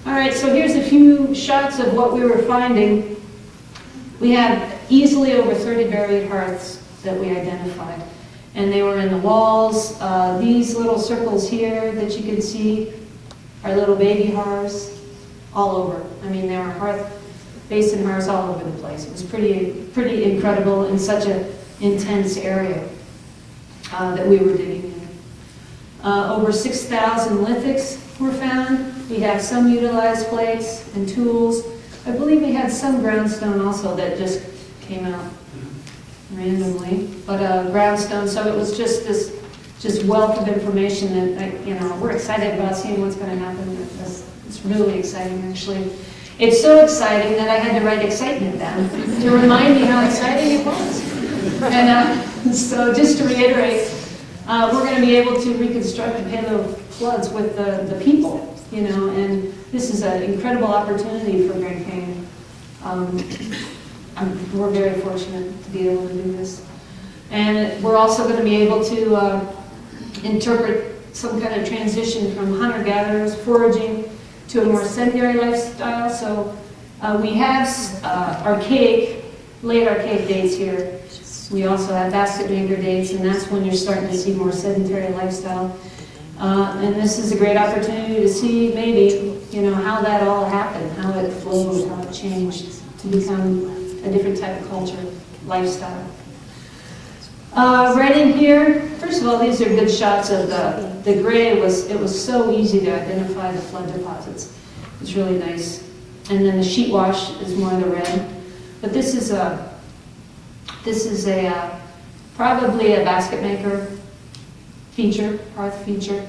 All right, so here's a few shots of what we were finding. We have easily over 30 buried hearths that we identified. And they were in the walls. These little circles here that you can see are little baby hearths all over. I mean, there were basin hearths all over the place. It was pretty incredible in such an intense area that we were digging in. Over 6,000 lithics were found. We have some utilized plates and tools. I believe we had some groundstone also that just came out randomly, but groundstone. So it was just this wealth of information that we're excited about seeing what's going to happen with this. It's really exciting, actually. It's so exciting that I had to write excitement down to remind me how exciting it was. And so just to reiterate, we're going to be able to reconstruct the Palo floods with the people, and this is an incredible opportunity for Grand Canyon. We're very fortunate to be able to do this. And we're also going to be able to interpret some kind of transition from hunter-gatherers, foraging, to a more sedentary lifestyle. So we have late archaic dates here. We also have basket maker dates, and that's when you're starting to see more sedentary lifestyle. And this is a great opportunity to see maybe, how that all happened, how it flowed, how it changed to become a different type of culture, lifestyle. Right in here, first of all, these are good shots of the gray. It was so easy to identify the flood deposits. It's really nice. And then the sheet wash is more of the red. But this is probably a basket maker feature, hearth feature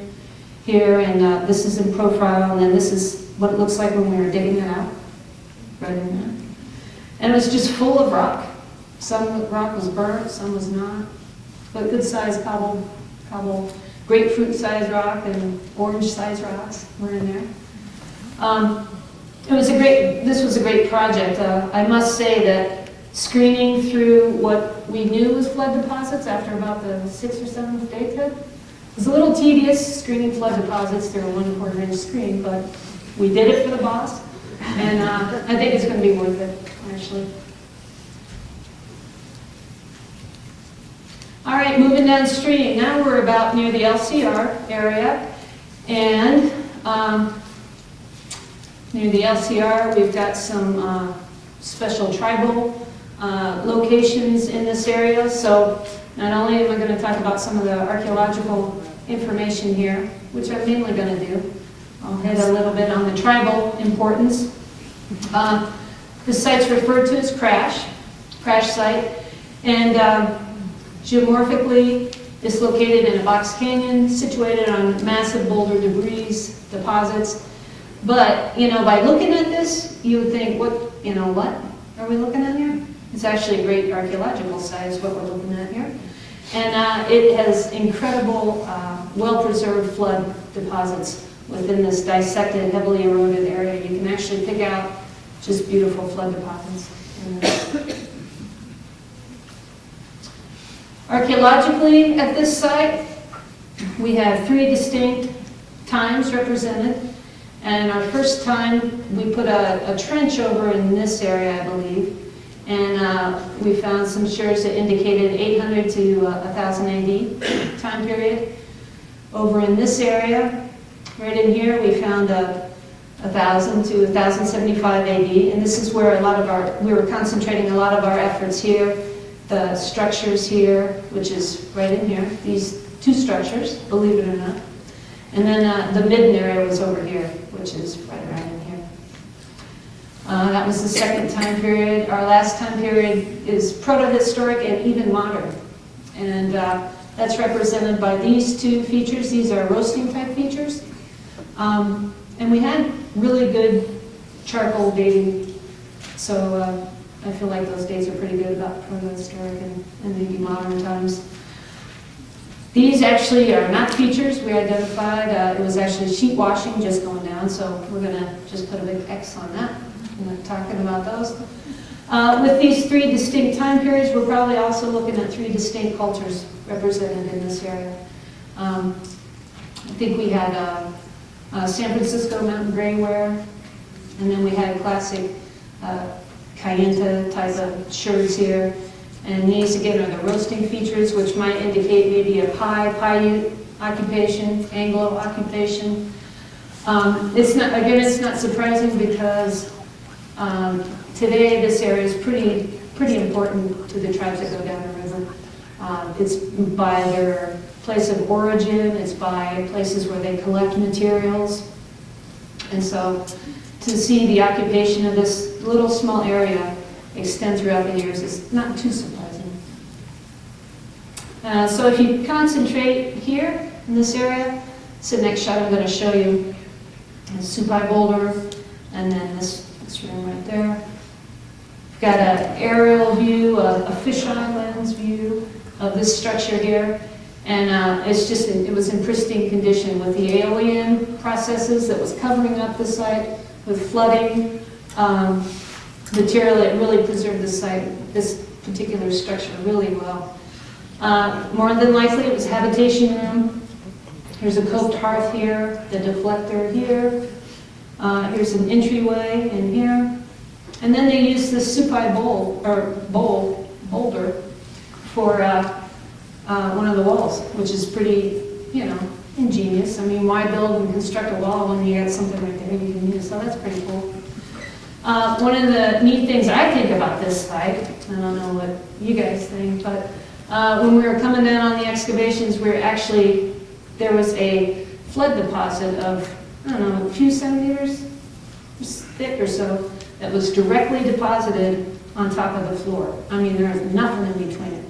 here, and this is in profile, and then this is what it looks like when we were digging it out, right in there. And it was just full of rock. Some rock was burnt, some was not, but good sized cobble, grapefruit sized rock and orange sized rocks were in there. This was a great project. I must say that screening through what we knew was flood deposits after about the 6th or 7th day trip was a little tedious, screening flood deposits through a 1/4 inch screen, but we did it for the boss, and I think it's going to be worth it, actually. All right, moving downstream. Now we're about near the LCR area, and near the LCR we've got some special tribal locations in this area. So not only am I going to talk about some of the archaeological information here, which I'm mainly going to do, I'll hit a little bit on the tribal importance. The site's referred to as crash site, and geomorphically it's located in a box canyon situated on massive boulder debris deposits. But by looking at this, you would think, what are we looking at here? It's actually a great archaeological site is what we're looking at here. And it has incredible, well-preserved flood deposits within this dissected, heavily eroded area. You can actually pick out just beautiful flood deposits in this. Archaeologically, at this site, we have 3 distinct times represented. And our first time, we put a trench over in this area, I believe. And we found some shards that indicated 800 to 1000 AD time period. Over in this area, right in here, we found 1000 to 1075 AD. And this is where we were concentrating a lot of our efforts here. The structures here, which is right in here, these 2 structures, believe it or not. And then the midden area was over here, which is right around in here. That was the second time period. Our last time period is proto-historic and even modern. And that's represented by these 2 features. These are roasting type features. And we had really good charcoal dating. So I feel like those dates are pretty good about proto-historic and maybe modern times. These actually are not features we identified. It was actually sheet washing just going down, so we're going to just put a big X on that. I'm not talking about those. With these 3 distinct time periods, we're probably also looking at 3 distinct cultures represented in this area. I think we had San Francisco mountain grayware, And then we had classic Cayenta type of sherds here. And these again are the roasting features, which might indicate maybe a pie occupation, Anglo occupation. It's not surprising because today this area is pretty important to the tribes that go down the river. It's by their place of origin, it's by places where they collect materials. And so to see the occupation of this little small area extend throughout the years is not too surprising. So if you concentrate here in this area, it's the next shot I'm going to show you. Supai boulder, and then this room right there. We've got an aerial view, a fisheye lens view of this structure here. And it was in pristine condition with the aeolian processes that was covering up the site with flooding material that really preserved the site, this particular structure really well. More than likely it was a habitation room. Here's a coped hearth here, the deflector here. Here's an entryway in here. And then they used this Supai boulder for one of the walls, which is pretty, ingenious. I mean, why build and construct a wall when you got something right there you can use? So that's pretty cool. One of the neat things I think about this site, I don't know what you guys think, but when we were coming down on the excavations, there was a flood deposit of, a few centimeters thick or so that was directly deposited on top of the floor. I mean, there was nothing in between it.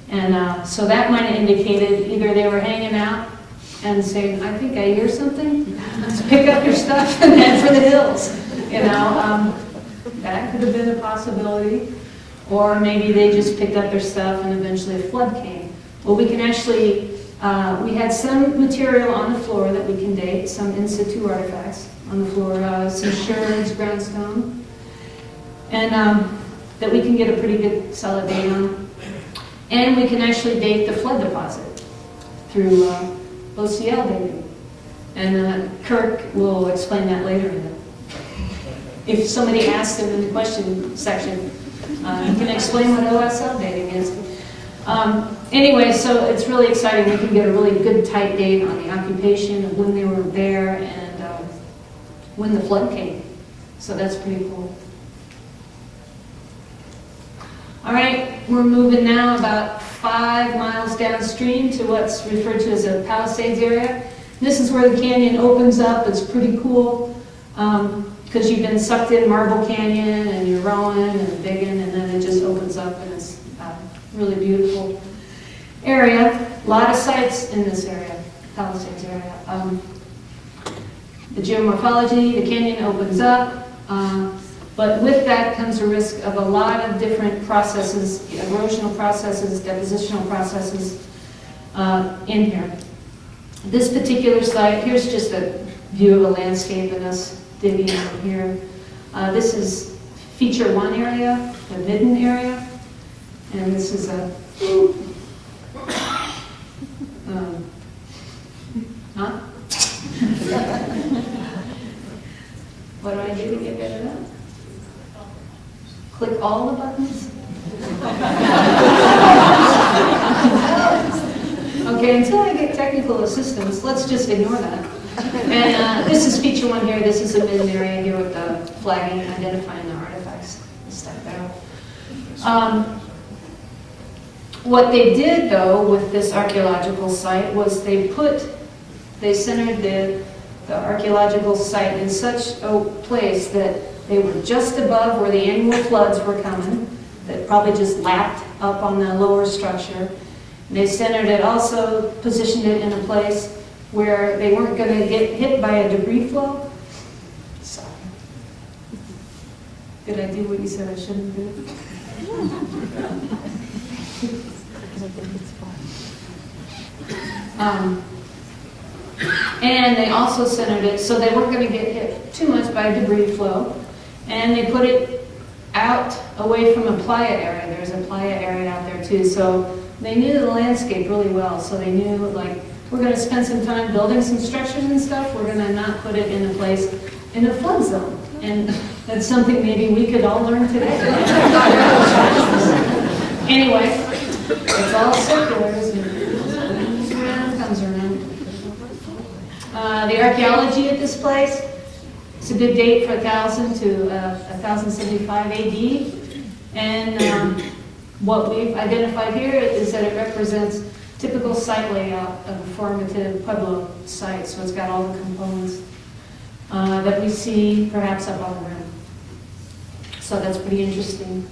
And so that might have indicated either they were hanging out and saying, I think I hear something, let's pick up your stuff and head for the hills. That could have been a possibility. Or maybe they just picked up their stuff and eventually a flood came. Well, we can actually, we had some material on the floor that we can date, some in situ artifacts on the floor, some sherds, groundstone, and that we can get a pretty good solid date on. And we can actually date the flood deposit through OCL dating. And Kirk will explain that later. If somebody asks him in the question section, he can explain what OSL dating is. Anyway, so it's really exciting. We can get a really good tight date on the occupation of when they were there and when the flood came. So that's pretty cool. All right, we're moving now about 5 miles downstream to what's referred to as a Palisades Area. This is where the canyon opens up. It's pretty cool because you've been sucked in Marble Canyon and you're rowing and digging, and then it just opens up and it's a really beautiful area. A lot of sites in this area, Palisades area. The geomorphology, the canyon opens up. But with that comes a risk of a lot of different processes, erosional processes, depositional processes in here. This particular site, here's just a view of a landscape and us digging in here. This is feature 1 area, the midden area, and this is a, what do I do to get rid of that? Click all the buttons. Okay, until I get technical assistance, let's just ignore that. And this is feature 1 here. This is a midden area here with the flagging, identifying the artifacts and stuff there. What they did, though, with this archaeological site was they centered the archaeological site in such a place that they were just above where the annual floods were coming, that probably just lapped up on the lower structure. And they centered it, also positioned it in a place where they weren't going to get hit by a debris flow. So, did I do what you said I shouldn't do? And they also centered it so they weren't going to get hit too much by debris flow. And they put it out away from a playa area. There's a playa area out there too. So they knew the landscape really well. So they knew, like, we're going to spend some time building some structures and stuff. We're going to not put it in a place in a flood zone. and that's something maybe we could all learn today. Anyway, it's all circular, isn't it? Comes around, comes around. The archaeology at this place, it's a good date for 1000 to 1075 AD. And what we've identified here is that it represents typical site layout of a formative Pueblo site. So it's got all the components that we see perhaps up on the rim. So that's pretty interesting.